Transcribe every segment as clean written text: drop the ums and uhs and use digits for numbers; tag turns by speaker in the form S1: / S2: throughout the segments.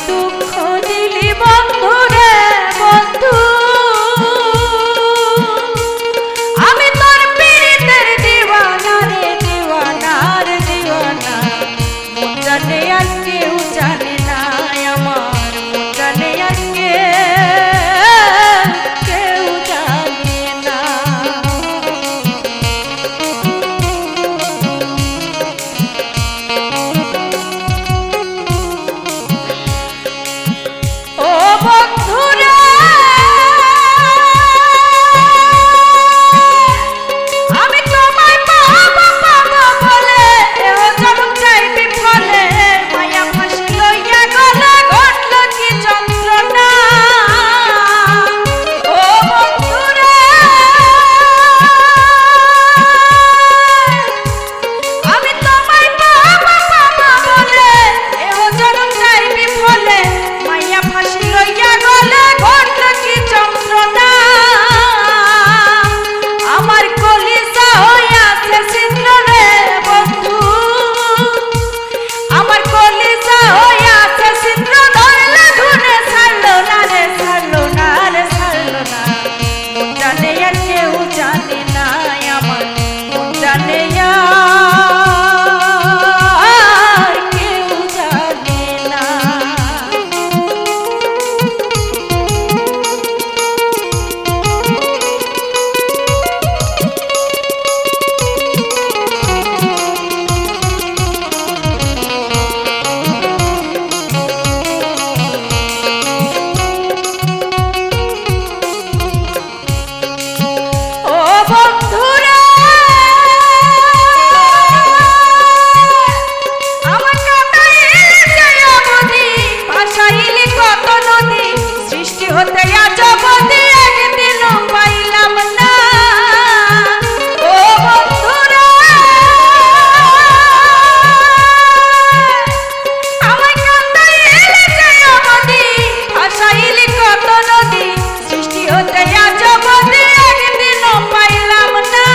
S1: দুঃখ দিলি বন্ধু রে বন্ধু, আমি তোর পীড়িতের দিওয়ানা রে দিওয়ানা রে দিওয়ানা। মন জানে আর কেউ জানে না, আমার মন জানে আর কেউ জানে না। ও বন্ধুরে আমি তোমায় পাবো পাবো বলে এও জনম চাইবি ফলে, মায়া ফাঁসি লইয়া গলা ঘটল কি যন্ত্রণা। ও বন্ধুরে আমি তোমায় পাবো পাবো বলে এও জনম চাইবি ফলে, মায়া ফাঁসি লইয়া গলা ঘটল কি যন্ত্রণা। আমার কলিজা হইয়াছে ছিদ্র রে বন্ধু, আমার কলিজা হইয়াছে ছিদ্র, ধরলে ধরে ছাড়লো না রে ছাড়লো না রে ছাড়লো না। মন জানে আর কেউ জানে না, আমার মন জানে আর কেউ জানে না। ও বন্ধুরে আমার কাটাইলে যায় অবধি, ভাসাইলি কত নদী, সৃষ্টি হতে আজ অবধি একদিনও পাইলাম না। ও বন্ধুরে আমার কাটাইলে যায় অবধি, ভাসাইলি কত নদী, সৃষ্টি হতে আজ অবধি একদিনও পাইলাম না।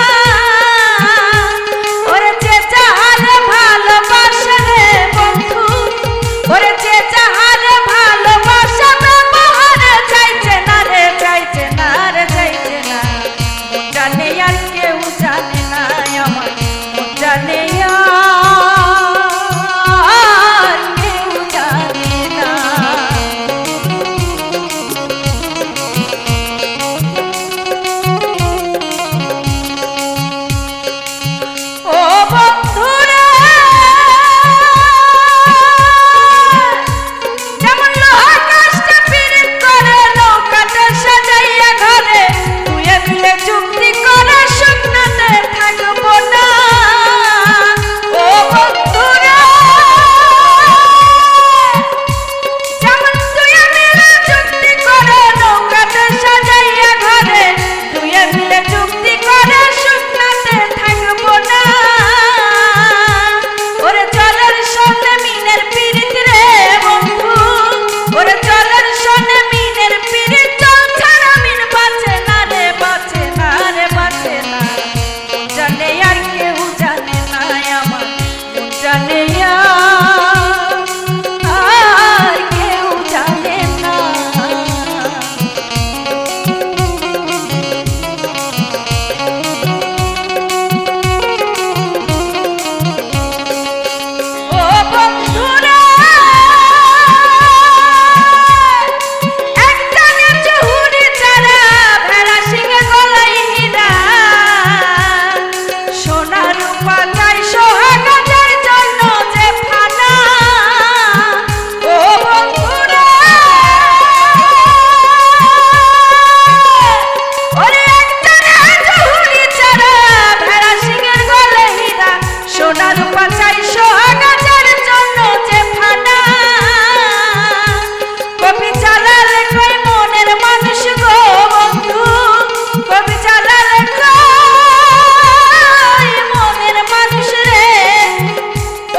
S1: ওরে যে যাহারে ভালোবাসে রে বন্ধু, ওরে যে যাহারে ভালোবাসে ব্যবহারে চাইছে না রে চাইছে না রে চাইছে না। মন জানে আর কেউ জানে না, আমার মন জানে আর কেউ জানে না। ও বন্ধুরে যেমন লোহা কাষ্ঠে পীড়িত করে নৌকাতে সাজাইয়া ঘরে, দুয়ে মিলে চুক্তি করে শুকনাতে থাকবো না। ও বন্ধুরে যেমন দুয়ে মিলে চুক্তি করে নৌকাতে সাজাইয়া ঘরে, দুয়ে মিলে চুক্তি করে শুকনাতে থাকবো না। ওরে জলের সনে মিনের পীড়িত রে বন্ধু, ওরে জলের সনে মিনের পীড়িত, জল ছাড়া মিন বাঁচে না রে বাঁচে না রে বাঁচে না। মন জানে আর কেউ জানে না, আমার মন জানে আর কেউ জানে না। ও বন্ধুরে একজনের চুহুরি ছাড়া ভেড়া সিংহে গলায় হীরা, সোনা রূপা চাই সোহাগের জন্য যে ফানা। ও বন্ধুরে ওরে একজনের চুহুরি ছাড়া ভেড়া সিংহের গলায় হীরা, সোনা রূপা চাই সোহাগের জন্য যে ফানা। কবি চালালে কই মনের মানুষ গো বন্ধু, কবি চালালে কই মনের মানুষ রে,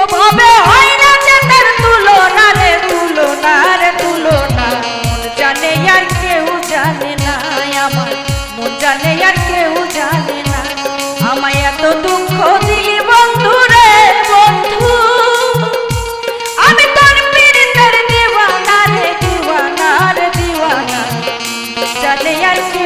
S1: ও ভাবে হয় না যে তার তুলনা রে তুলনা রে তুলনা। মন জানে আর কেউ জানে না, আমার মন জানে আর কেউ জানে না। আমায় এত দুঃখ দিলি বন্ধু রে বলে আর কি